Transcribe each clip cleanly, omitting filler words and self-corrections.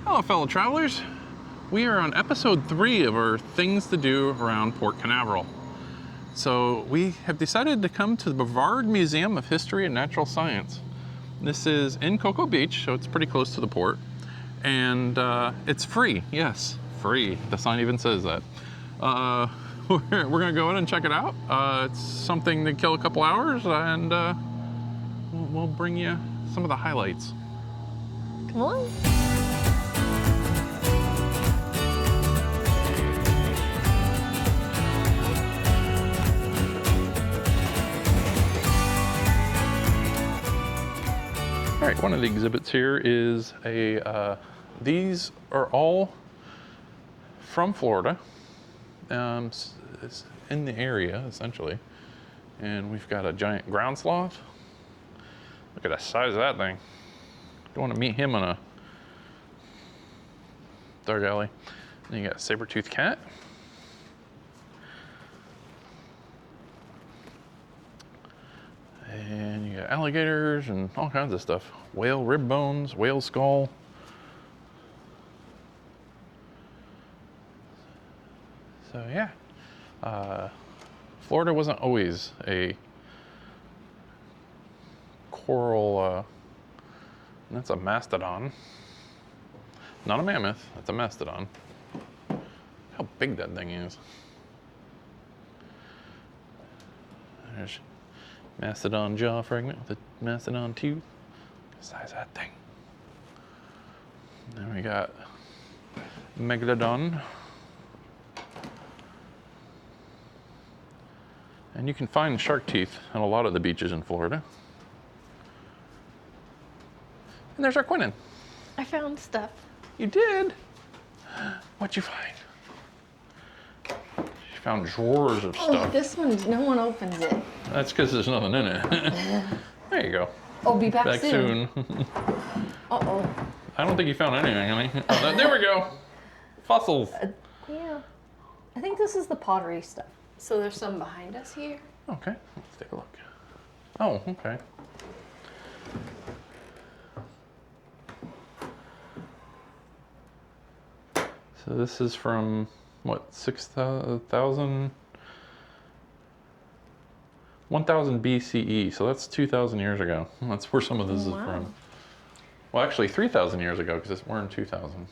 Hello, fellow travelers. We are on episode 3 of our Things to Do around Port Canaveral. So we have decided to come to the Brevard Museum of History and Natural Science. This is in Cocoa Beach, so it's pretty close to the port. And it's free, yes, free. The sign even says that. We're gonna go in and check it out. It's something to kill a couple hours, and we'll bring you some of the highlights. Come on. All right, one of the exhibits here is these are all from Florida. It's in the area, essentially. And we've got a giant ground sloth. Look at the size of that thing. Don't want to meet him on a dark alley. Then you got a saber-toothed cat. And you got alligators and all kinds of stuff. Whale rib bones, whale skull. So yeah, Florida wasn't always a coral, that's a mastodon. Not a mammoth, that's a mastodon. How big that thing is. There's mastodon jaw fragment with a mastodon tooth. The size of that thing. Then we got megalodon. And you can find shark teeth on a lot of the beaches in Florida. And there's our quinine. I found stuff. You did? What'd you find? She found drawers of stuff. Oh, this one, no one opens it. That's because there's nothing in it. There you go. Oh, be back soon. Uh-oh. I don't think you found anything, honey. Oh, there we go. Fossils. Yeah. I think this is the pottery stuff. So there's some behind us here. Okay, let's take a look. Oh, okay. So this is from, what, 1000 BCE, so that's 2,000 years ago. That's where some of this is from. Well, actually 3,000 years ago, because we're in 2000.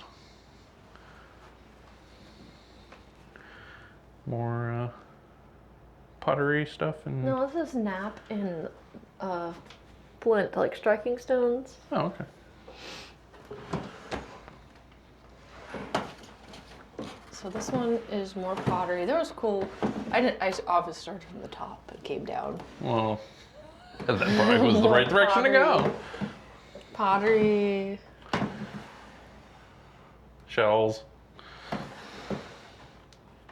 More pottery stuff and... No, this is nap and flint, like striking stones. Oh, okay. So this one is more pottery. There was cool. I obviously started from the top and came down. Well, that probably was the right direction to go. Pottery. Shells.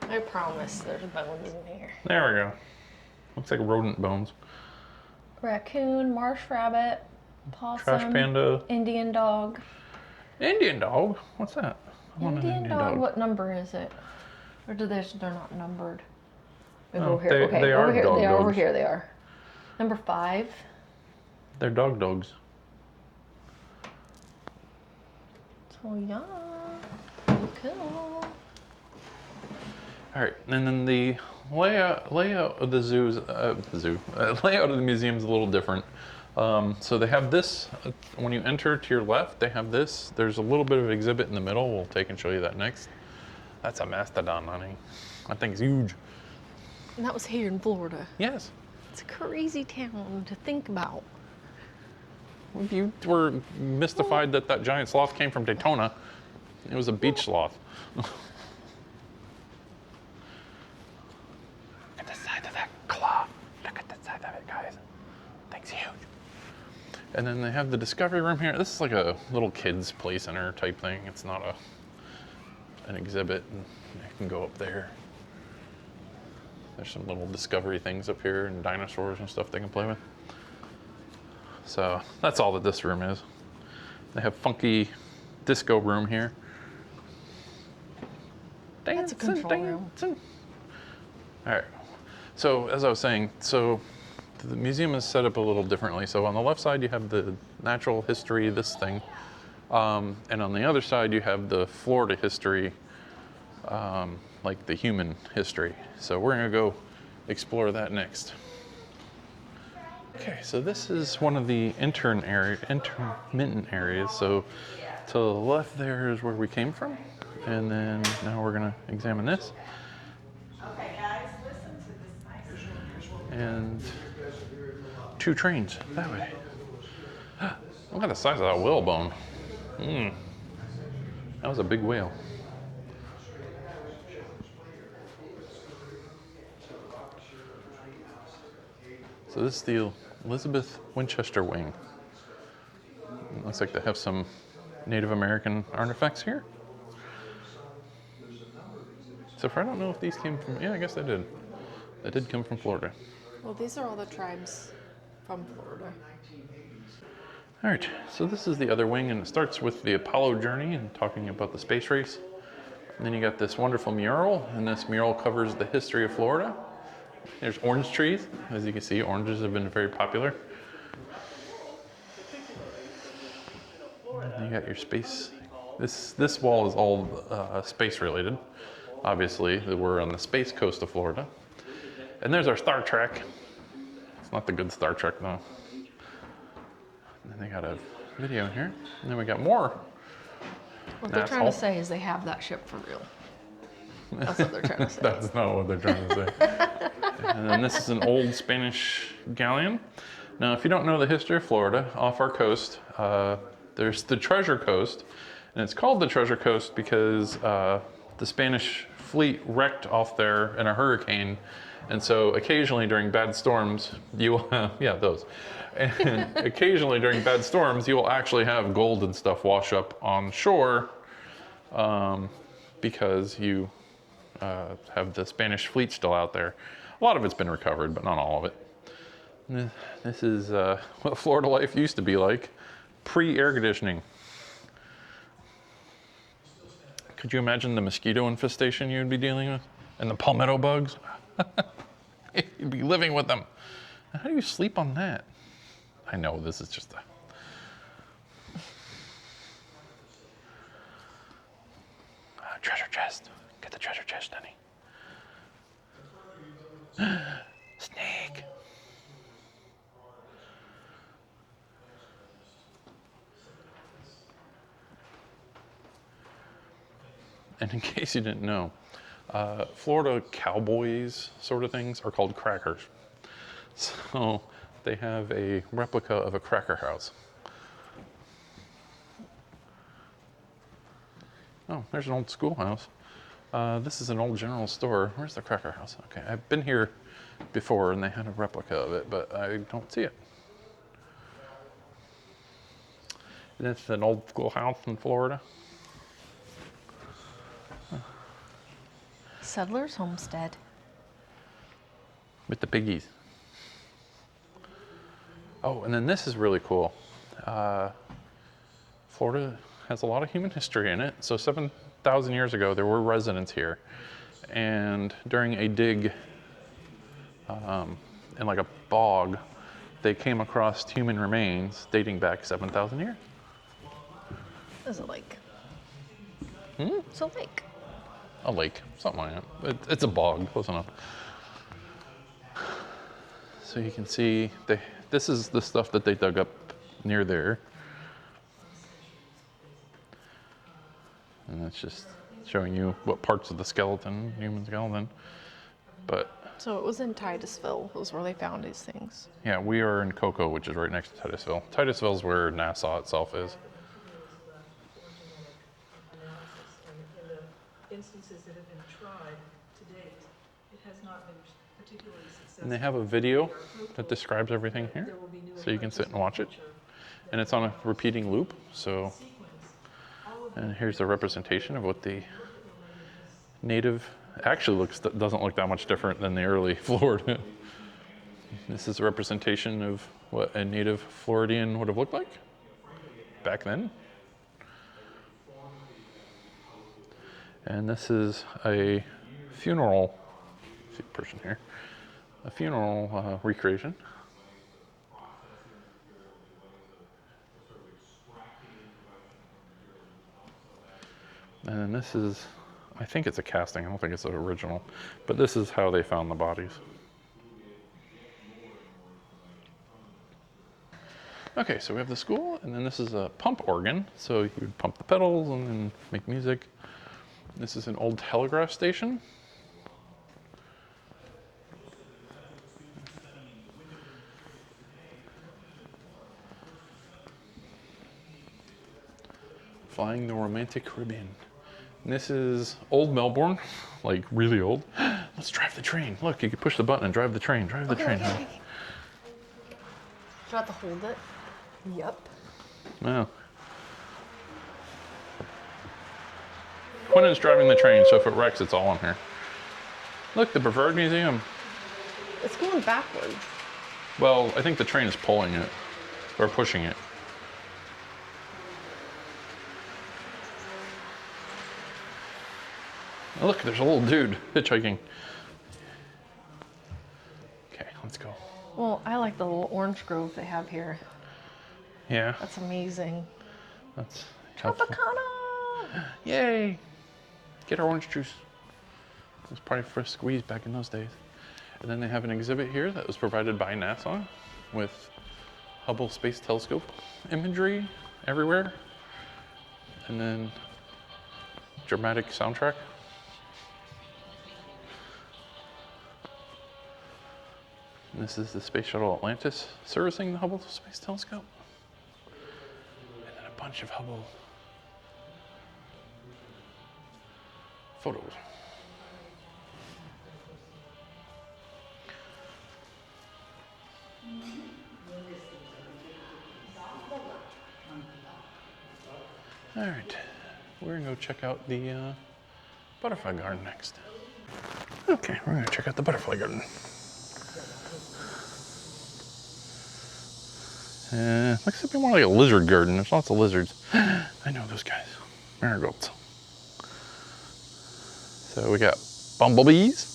I promise there's bones in here. There we go. Looks like rodent bones. Raccoon, marsh rabbit, possum. Trash panda. Indian dog. Indian dog? What's that? I want an Indian dog. What number is it? Or they're not numbered? Maybe over here. Okay, they over are here. dog They are over dogs. here. They are. Number 5. They're dogs. So yeah, cool. All right, and then the layout of the zoos, layout of the museum is a little different. So they have this, when you enter to your left, they have this. There's a little bit of exhibit in the middle. We'll take and show you that next. That's a mastodon, honey. That thing's huge. And that was here in Florida. Yes. It's a crazy town to think about. You were mystified that that giant sloth came from Daytona. It was a beach sloth. Look at the side of that claw. Look at the side of it, guys. Thing's huge. And then they have the discovery room here. This is like a little kids play center type thing. It's not an exhibit, and you can go up there. There's some little discovery things up here and dinosaurs and stuff they can play with. So that's all that this room is. They have funky disco room here. That's a control room. All right. So as I was saying, the museum is set up a little differently. So on the left side, you have the natural history, this thing. And on the other side, you have the Florida history, like the human history. So we're gonna go explore that next. Okay, so this is one of the intermittent areas. So to the left there is where we came from. And then now we're gonna examine this. Okay, guys, listen to this nice. And 2 trains that way. Look at the size of that whalebone. That was a big whale. So this is the Elizabeth Winchester wing. It looks like they have some Native American artifacts here. So far, I don't know if these came from, yeah, I guess they did. They did come from Florida. Well, these are all the tribes from Florida. All right, so this is the other wing, and it starts with the Apollo journey and talking about the space race. And then you got this wonderful mural, and this mural covers the history of Florida. There's orange trees. As you can see, oranges have been very popular. And you got your space. This wall is all space related. Obviously, we're on the space coast of Florida. And there's our Star Trek. It's not the good Star Trek though. And then they got a video here. And then we got more. What they're trying to say is they have that ship for real. That's what they're trying to say. That's not what they're trying to say. And then this is an old Spanish galleon. Now, if you don't know the history of Florida, off our coast, there's the Treasure Coast. And it's called the Treasure Coast because the Spanish fleet wrecked off there in a hurricane. And so occasionally during bad storms, you will have, yeah, those. And occasionally during bad storms, you will actually have gold and stuff wash up on shore because you have the Spanish fleet still out there. A lot of it's been recovered, but not all of it. This is what Florida life used to be like, pre-air conditioning. Could you imagine the mosquito infestation you'd be dealing with? And the palmetto bugs? You'd be living with them. How do you sleep on that? I know this is just a treasure chest. Get the treasure chest, honey. Snake. And in case you didn't know, Florida cowboys sort of things are called crackers. So they have a replica of a cracker house. Oh, there's an old schoolhouse. This is an old general store. Where's the cracker house? Okay, I've been here before and they had a replica of it, but I don't see it. And it's an old schoolhouse in Florida. Settlers Homestead. With the piggies. Oh, and then this is really cool. Florida has a lot of human history in it. So 7,000 years ago, there were residents here. And during a dig in like a bog, they came across human remains dating back 7,000 years. It's a lake. It's a lake. A lake, something like that. It's a bog, close enough. So you can see, this is the stuff that they dug up near there. And that's just showing you what parts of the skeleton, human skeleton. But So it was in Titusville, was where they found these things. yeah, we are in Cocoa, which is right next to Titusville. Titusville is where Nassau itself is. Instances that have been tried to date, it has not been particularly successful. And they have a video that describes everything here, so you can sit and watch it. And it's on a repeating loop, so. And here's a representation of what the native actually doesn't look that much different than the early Florida. This is a representation of what a native Floridian would have looked like back then. And this is a funeral, see a person here, a funeral recreation. And this is, I think it's a casting. I don't think it's the original. But this is how they found the bodies. Okay, so we have the school, and then this is a pump organ. So you would pump the pedals and then make music. This is an old telegraph station. Flying the romantic Caribbean. And this is old Melbourne, like really old. Let's drive the train. Look, you can push the button and drive the train. Drive the train. Okay. Do I have to hold it? Yep. Wow. Quinnen's driving the train, so if it wrecks, it's all on her. Look, the Brevard Museum. It's going backwards. Well, I think the train is pulling it, or pushing it. Oh, look, there's a little dude hitchhiking. Okay, let's go. Well, I like the little orange grove they have here. Yeah, That's amazing. that's helpful. Tropicana! Yay! Get our orange juice. It was probably for a squeeze back in those days. And then they have an exhibit here that was provided by NASA with Hubble Space Telescope imagery everywhere. And then dramatic soundtrack. And this is the Space Shuttle Atlantis servicing the Hubble Space Telescope. And then a bunch of Hubble photos. All right, we're gonna go check out the butterfly garden next. Okay, we're gonna check out the butterfly garden. Looks to be more like a lizard garden. There's lots of lizards. I know those guys. Marigolds. So we got bumblebees.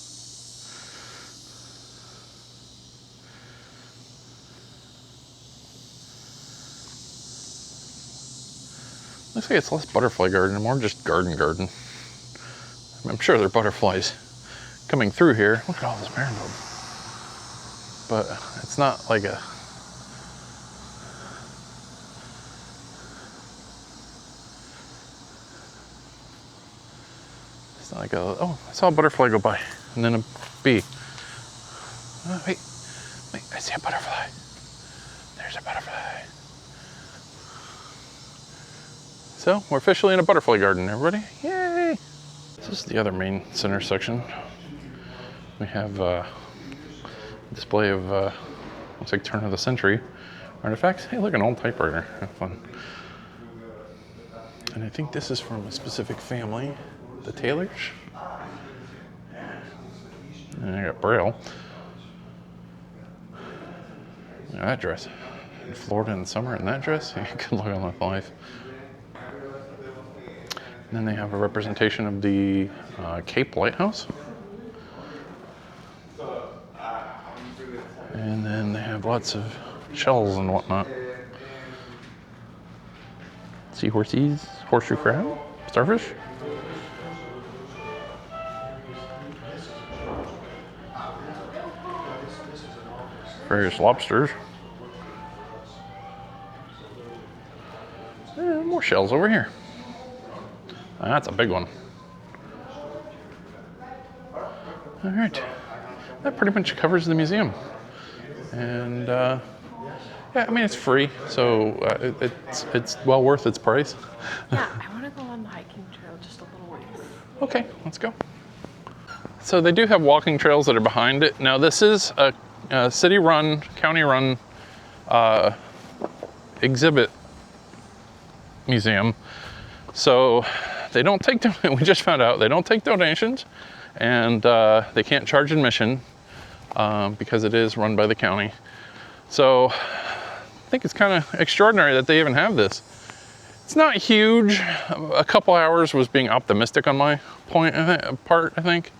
Looks like it's less butterfly garden and more just garden. I'm sure there are butterflies coming through here. Look at all this marigold. But it's not like a... It's not like a... Oh, I saw a butterfly go by and then a bee. Oh, wait, I see a butterfly. There's a butterfly. So we're officially in a butterfly garden, everybody. Yay! This is the other main center section. We have a display of, looks like turn of the century artifacts. Hey, look, an old typewriter. Have fun. And I think this is from a specific family, the Taylors. And I got Braille. Look at that dress. In Florida in the summer in that dress. Good luck on that life. And then they have a representation of the Cape Lighthouse. And then they have lots of shells and whatnot. Seahorses, horseshoe crab, starfish. Various lobsters. And more shells over here. That's a big one. All right, that pretty much covers the museum. And yeah, I mean, it's free, so it's well worth its price. Yeah, I want to go on the hiking trail just a little ways. Okay, let's go. So they do have walking trails that are behind it. Now this is a city-run, county-run exhibit museum. So they don't take, we just found out, they don't take donations, and they can't charge admission because it is run by the county. So I think it's kind of extraordinary that they even have this. It's not huge. A couple hours was being optimistic on my part, I think.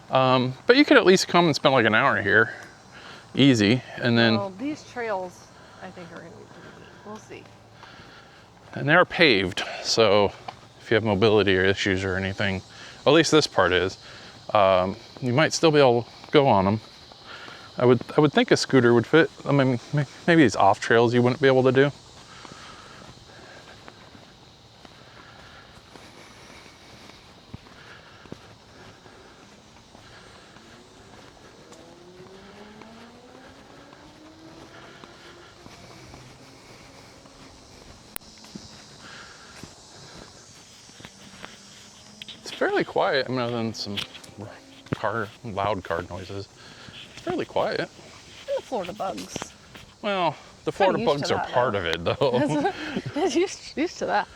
But you could at least come and spend like an hour here, easy, and then... Well, these trails, I think, are going to be pretty neat. We'll see. And they're paved, so if you have mobility or issues or anything. At least this part is. You might still be able to go on them. I would think a scooter would fit. I mean, maybe these off trails you wouldn't be able to do. It's fairly quiet. I mean, other than some loud car noises. It's fairly quiet. And the Florida bugs. Well, the Florida used to bugs are that part now. of it, though. It's used to that.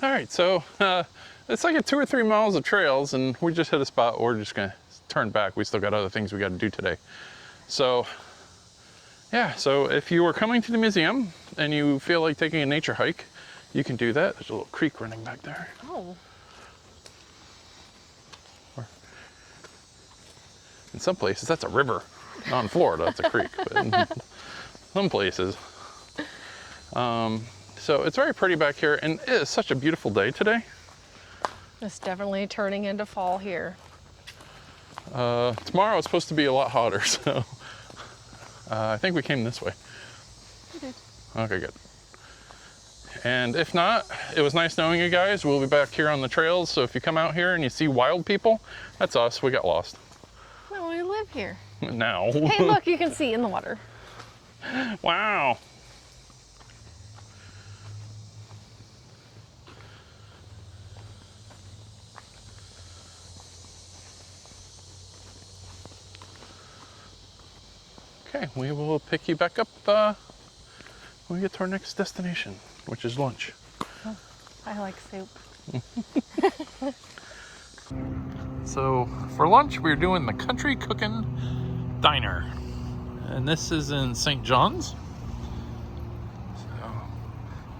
All right, so it's like 2 or 3 miles of trails, and we just hit a spot where we're just gonna turn back. We still got other things we got to do today. So yeah, so if you are coming to the museum and you feel like taking a nature hike, you can do that. There's a little creek running back there. Oh. In some places, that's a river. Not in Florida, it's a creek, but in some places. So it's very pretty back here, and it is such a beautiful day today. It's definitely turning into fall here. Tomorrow it's supposed to be a lot hotter, so I think we came this way. We did. Okay, good. And if not, it was nice knowing you guys. We'll be back here on the trails, so if you come out here and you see wild people, that's us. We got lost. Well, we live here. Now. Hey, look, you can see in the water. Wow. Okay, we will pick you back up when we get to our next destination, which is lunch. Oh, I like soup. So for lunch, we're doing the Country Cookin' Diner. And this is in St. John's. So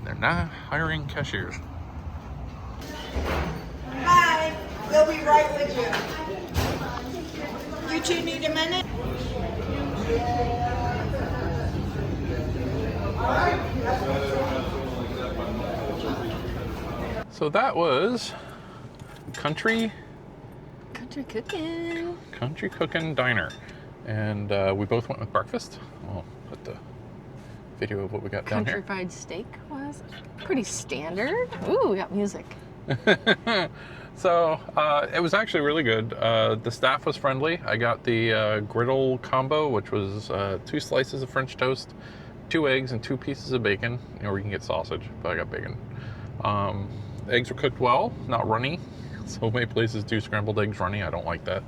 they're not hiring cashiers. Hi, we'll be right with you. You two need a minute? So that was Country Cookin' Diner. And we both went with breakfast. I'll put the video of what we got down Country here. fried steak was pretty standard. Ooh, we got music. So it was actually really good. The staff was friendly. I got the griddle combo, which was 2 slices of French toast, 2 eggs, and 2 pieces of bacon. Or you can get sausage, but I got bacon. The eggs were cooked well, not runny. So many places do scrambled eggs runny. I don't like that.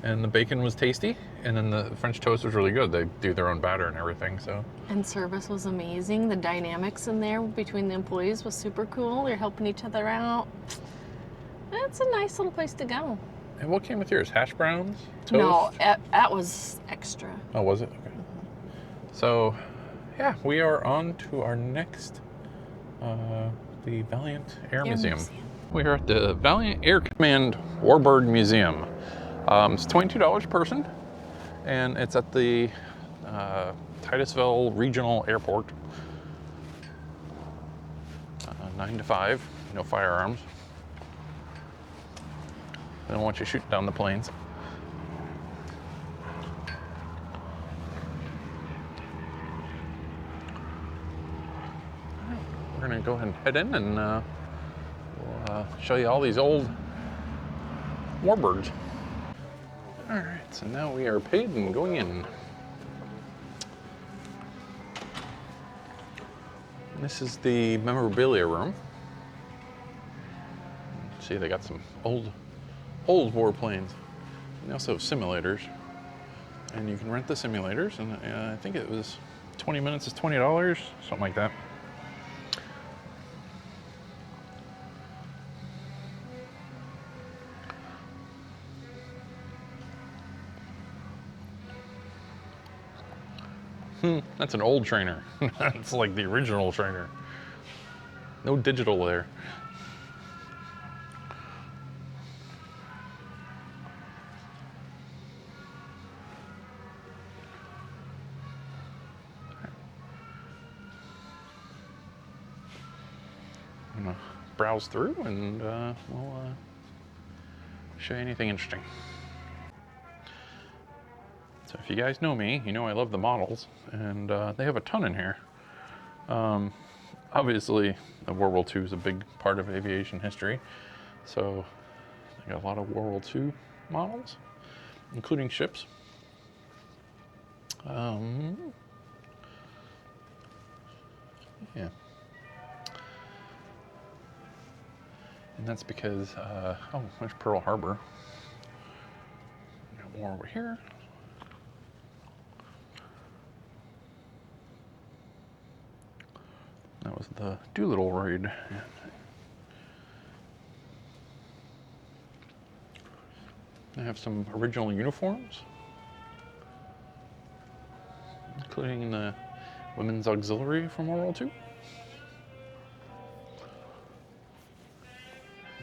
And the bacon was tasty, and then the French toast was really good. They do their own batter and everything, so. And service was amazing. The dynamics in there between the employees was super cool. They're helping each other out. It's a nice little place to go. And what came with yours? Hash browns? Toast? No, that was extra. Oh, was it? Okay. So, yeah, we are on to our next, the Valiant Air Museum. We are at the Valiant Air Command Warbird Museum. It's $22 a person, and it's at the Titusville Regional Airport. 9 to 5, no firearms. They don't want you shooting down the planes. We're gonna go ahead and head in, and we'll show you all these old warbirds. All right, so now we are paid and going in. This is the memorabilia room. See, they got some old warplanes. They also have simulators, and you can rent the simulators. And I think it was 20 minutes is $20, something like that. That's an old trainer. That's like the original trainer. No digital there. I'm gonna browse through and we'll show you anything interesting. So if you guys know me, you know I love the models, and they have a ton in here. Obviously, World War II is a big part of aviation history, so I got a lot of World War II models, including ships. Yeah. And that's because, oh, there's Pearl Harbor. Got more over here. That was the Doolittle raid. They have some original uniforms, including the Women's Auxiliary from World War II.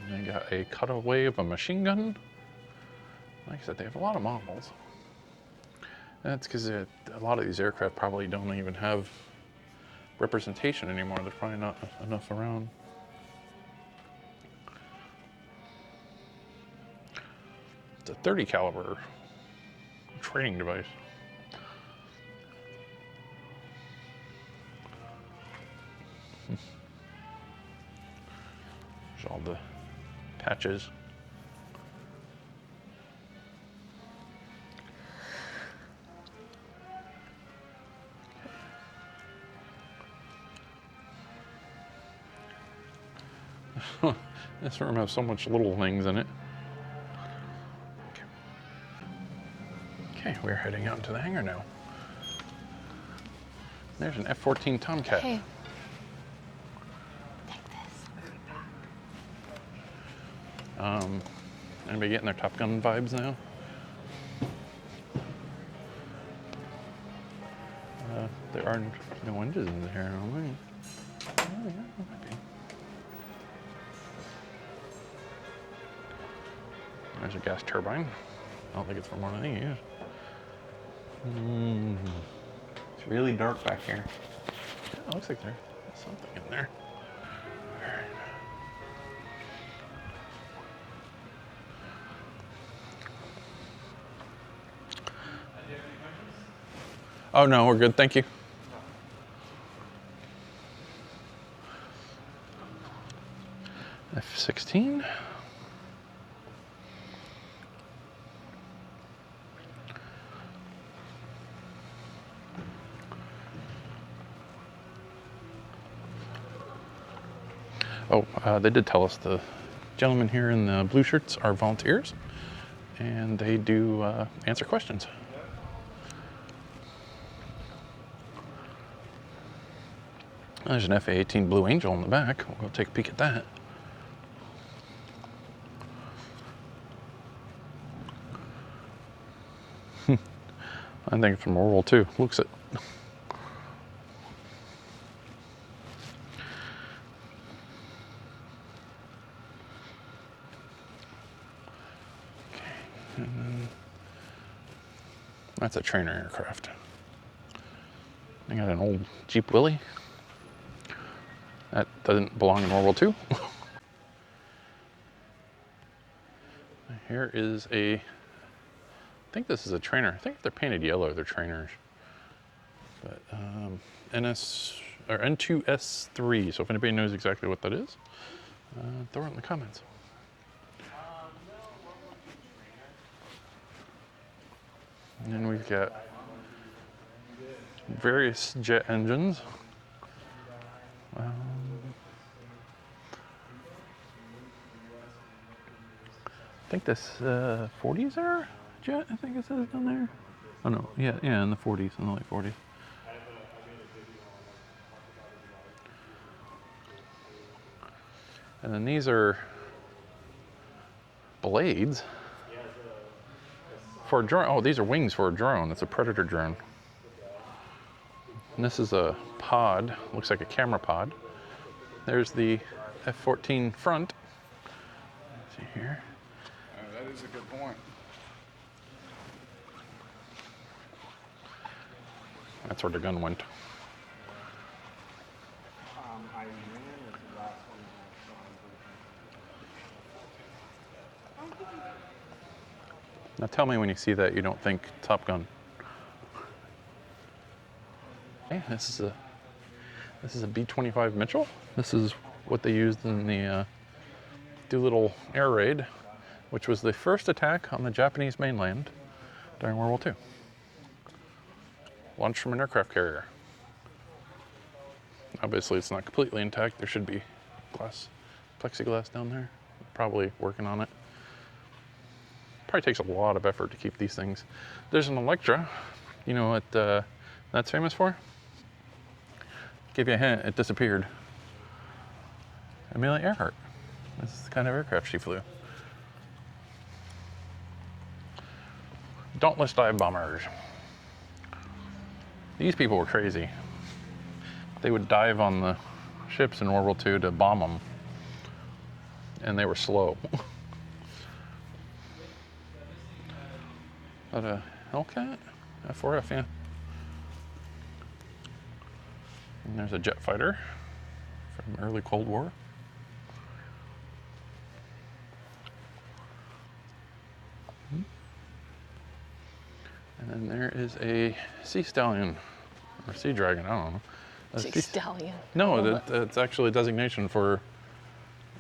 And they got a cutaway of a machine gun. Like I said, they have a lot of models. That's because a lot of these aircraft probably don't even have representation anymore. There's probably not enough around. It's a .30 caliber training device. There's all the patches. This room has so much little things in it. Okay, we're heading out into the hangar now. There's an F-14 Tomcat. Hey. Anybody getting their Top Gun vibes now? There are no engines in here, are we? Oh, yeah, there might be. There's a gas turbine. I don't think it's from one of these. It's really dark back here. Yeah, it looks like there's something in there. All right. Oh no, we're good, thank you. F-16. Oh, they did tell us the gentlemen here in the blue shirts are volunteers, and they do answer questions. There's an F-18 Blue Angel in the back. We'll go take a peek at that. I think it's from World War II. Looks it. That's a trainer aircraft. I got an old Jeep Willie. That doesn't belong in World War II. Here is I think this is a trainer. I think if they're painted yellow, they're trainers. But N2S3. So if anybody knows exactly what that is, throw it in the comments. And then we've got various jet engines. I think this 40s are jet, I think it says down there. Oh no, yeah, in the 40s, in the late 40s. And then these are blades for a drone. Oh, these are wings for a drone. It's a Predator drone. And this is a pod, looks like a camera pod. There's the F-14 front. Let's see here. That is a good point. That's where the gun went. Now tell me when you see that you don't think Top Gun. Okay, this is a B-25 Mitchell. This is what they used in the Doolittle air raid, which was the first attack on the Japanese mainland during World War II. Launched from an aircraft carrier. Obviously, it's not completely intact. There should be plexiglass down there. Probably working on it. Probably takes a lot of effort to keep these things. There's an Electra. You know what that's famous for? Give you a hint, it disappeared. Amelia Earhart. This is the kind of aircraft she flew. Dauntless dive bombers. These people were crazy. They would dive on the ships in World War II to bomb them. And they were slow. Is that a Hellcat? F4F, yeah. And there's a jet fighter from early Cold War. And then there is a Sea Stallion, or Sea Dragon, I don't know. Sea Stallion. No, that's actually a designation for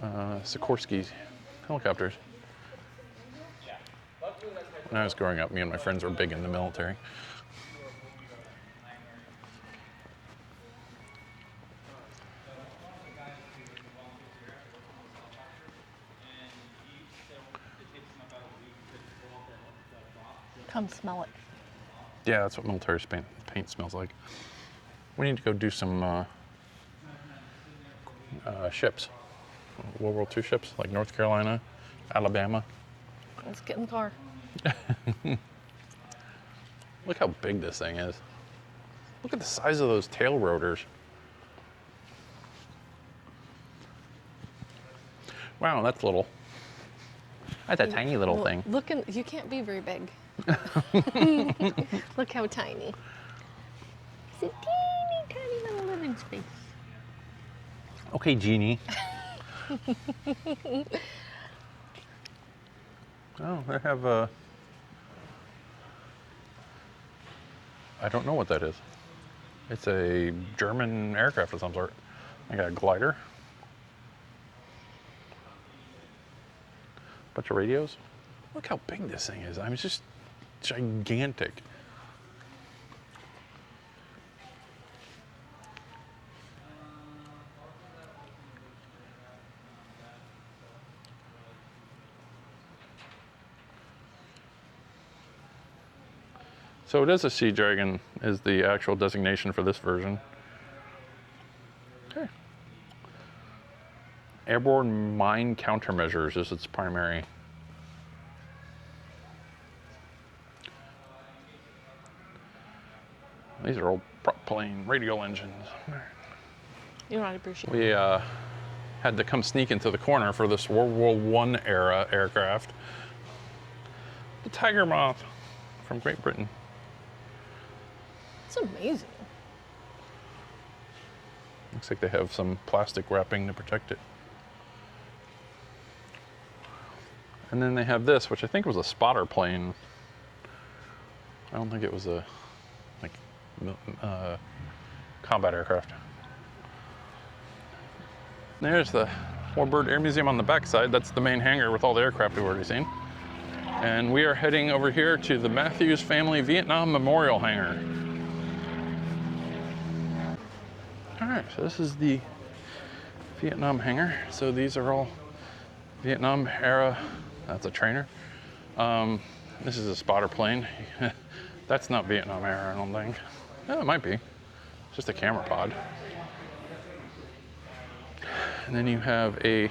Sikorsky helicopters. When I was growing up, me and my friends were big in the military. Come smell it. Yeah, that's what military paint smells like. We need to go do some ships, World War II ships, like North Carolina, Alabama. Let's get in the car. Look how big this thing is. Look at the size of those tail rotors. Wow, that's little. That's a tiny little thing. You can't be very big. Look how tiny. It's a teeny, tiny little living space. Okay, Jeannie. Oh, they have a... I don't know what that is. It's a German aircraft of some sort. I got a glider. Bunch of radios. Look how big this thing is. I mean, it's just gigantic. So it is a Sea Dragon, is the actual designation for this version. Okay. Airborne mine countermeasures is its primary. These are old prop plane radial engines. You don't appreciate it. We had to come sneak into the corner for this World War I era aircraft. The Tiger Moth from Great Britain. It's amazing. Looks like they have some plastic wrapping to protect it. And then they have this, which I think was a spotter plane. I don't think it was a combat aircraft. There's the Warbird Air Museum on the backside. That's the main hangar with all the aircraft we've already seen. And we are heading over here to the Matthews Family Vietnam Memorial Hangar. All right, so this is the Vietnam hangar. So these are all Vietnam era. That's a trainer. This is a spotter plane. That's not Vietnam era, I don't think. Yeah, it might be. It's just a camera pod. And then you have a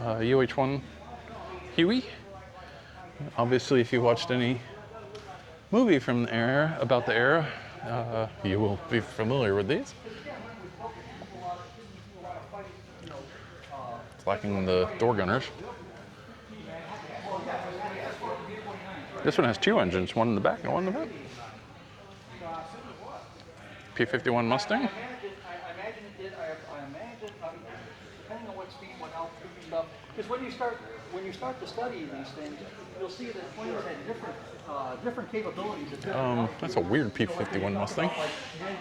UH-1 Huey. Obviously, if you watched any movie from the era, about the era, You will be familiar with these. It's lacking the door gunners. This one has two engines, one in the back and one in the front. P-51 Mustang. I imagine it did. I imagine, depending on what speed, what altitude and stuff. Because when you start to study these things, you'll see that planes had different capabilities. That's a weird P-51 Mustang.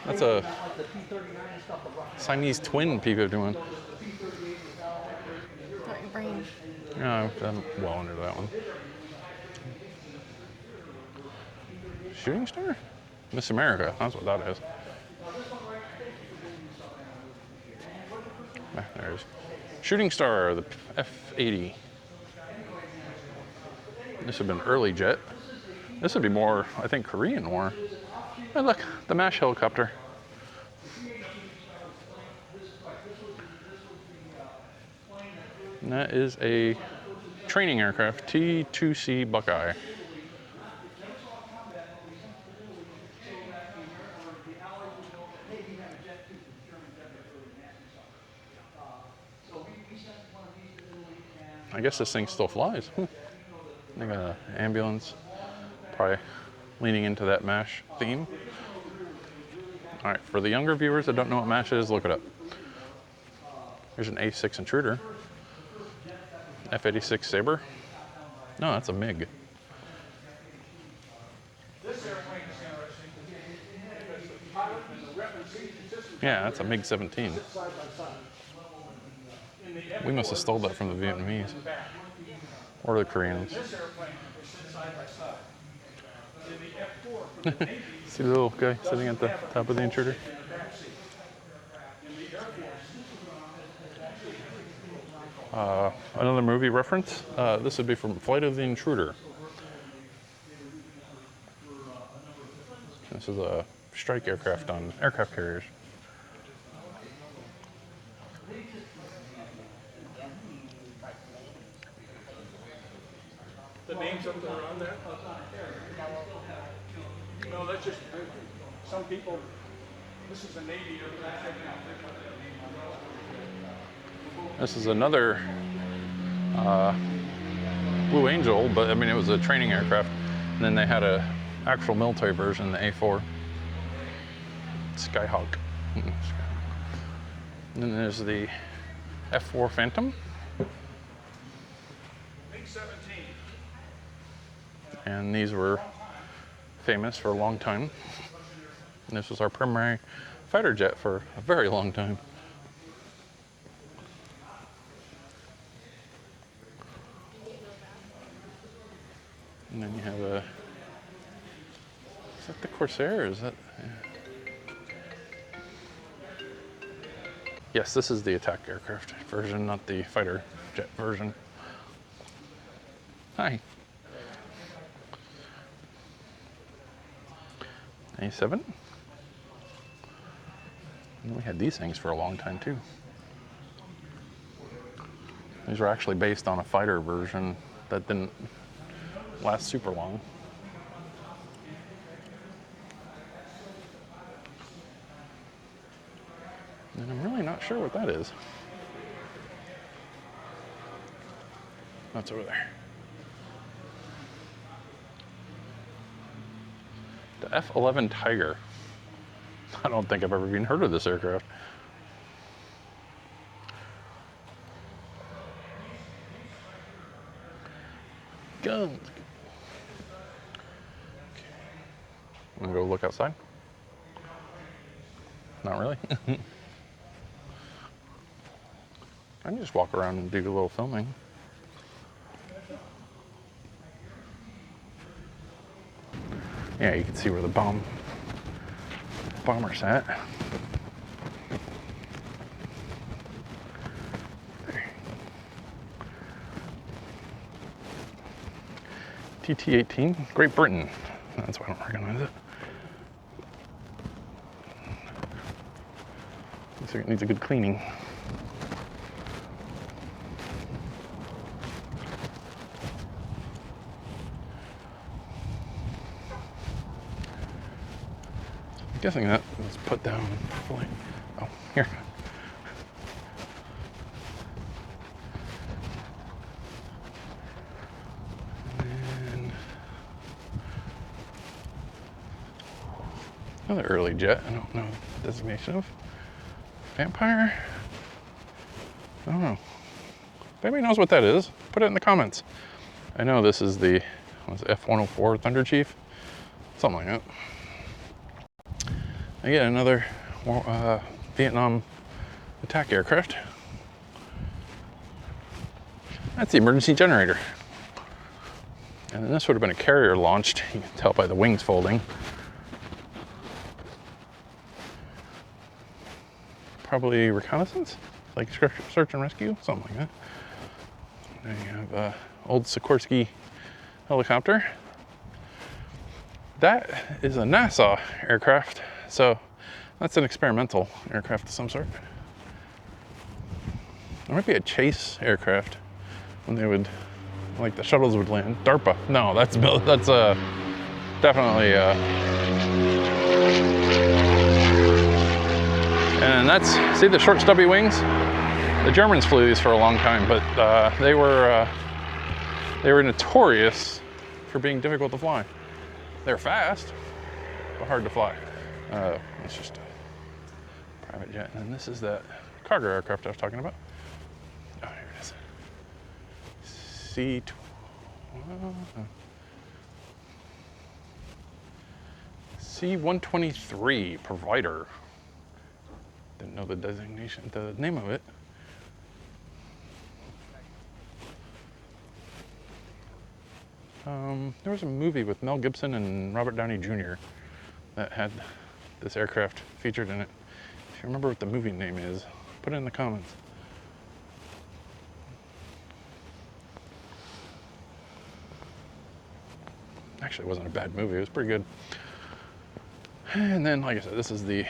That's a Like the P-39 and stuff. Siamese twin P-51. Not your brain. Yeah, I'm well under that one. Shooting Star? Miss America, that's what that is. Ah, there it is. Shooting Star, the F-80. This would have been early jet. This would be more, I think, Korean War. Hey, look, the MASH helicopter. And that is a training aircraft, T-2C Buckeye. I guess this thing still flies. They got an ambulance, probably leaning into that MASH theme. All right, for the younger viewers that don't know what MASH is, look it up. Here's an A6 Intruder. F-86 Sabre. No, that's a MiG. Yeah, that's a MiG-17. We must have stole that from the Vietnamese. Or the Koreans. See the little guy sitting at the top of the Intruder? Another movie reference. This would be from Flight of the Intruder. This is a strike aircraft on aircraft carriers. The names up there on there? No, that's just some people. This is a Navy aircraft. This is another Blue Angel, but I mean it was a training aircraft. And then they had a actual military version, the A4 Skyhawk. And then there's the F4 Phantom. And these were famous for a long time. And this was our primary fighter jet for a very long time. And then you have a, is that the Corsair? Is that, yeah. Yes, this is the attack aircraft version, not the fighter jet version. Hi. A7. And we had these things for a long time too. These were actually based on a fighter version that didn't last super long. And I'm really not sure what that is. That's over there. The F-11 Tiger. I don't think I've ever even heard of this aircraft. Guns. I'm gonna go look outside. Not really. I can just walk around and do a little filming. Yeah, you can see where the bomber's at. There. TT-18, Great Britain. That's why I don't recognize it. Looks like it needs a good cleaning. guessing that was put down fully. Oh, here. And another early jet. I don't know the designation of. Vampire? I don't know. If anybody knows what that is, put it in the comments. I know this is the F-104 Thunder Chief. Something like that. Again, another Vietnam attack aircraft. That's the emergency generator. And then this would have been a carrier launched. You can tell by the wings folding. Probably reconnaissance, like search and rescue, something like that. There you have an old Sikorsky helicopter. That is a NASA aircraft, so that's an experimental aircraft of some sort. There might be a chase aircraft when they would, like the shuttles would land. DARPA. No, that's definitely. And that's, see the short stubby wings? The Germans flew these for a long time, but they were notorious for being difficult to fly. They're fast, but hard to fly. It's just a private jet. And this is that cargo aircraft I was talking about. Oh, here it is. C-123 Provider. Didn't know the designation, the name of it. There was a movie with Mel Gibson and Robert Downey Jr. that had this aircraft featured in it. If you remember what the movie name is, put it in the comments. Actually, it wasn't a bad movie. It was pretty good. And then, like I said, this is the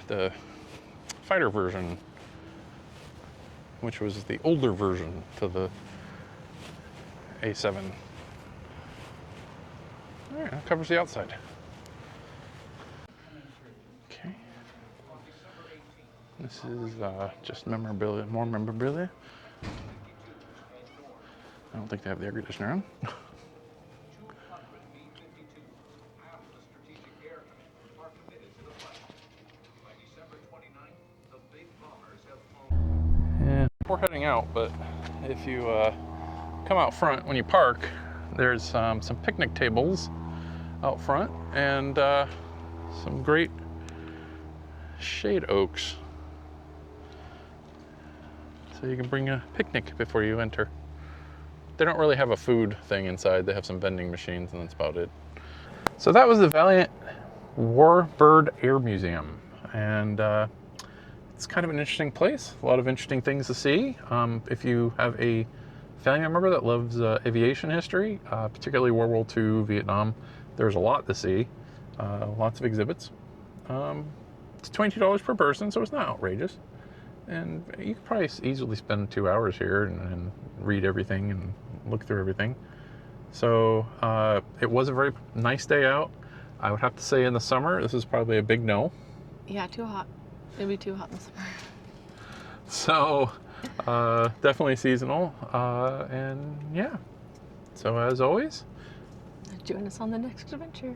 the fighter version, which was the older version to the A7. All right, that covers the outside. Okay. This is just memorabilia, more memorabilia. I don't think they have the air conditioner on. And we're heading out, but if you come out front when you park, there's some picnic tables out front and some great shade oaks. So you can bring a picnic before you enter. They don't really have a food thing inside. They have some vending machines and that's about it. So that was the Valiant Warbird Air Museum. And it's kind of an interesting place. A lot of interesting things to see. If you have a family member that loves aviation history, particularly World War II, Vietnam, there's a lot to see. Lots of exhibits. It's $22 per person, so it's not outrageous. And you could probably easily spend 2 hours here and read everything and look through everything. So it was a very nice day out. I would have to say in the summer, this is probably a big no. Yeah, too hot. It'd be too hot in the summer. So definitely seasonal. And yeah, so as always, Join us on the next adventure.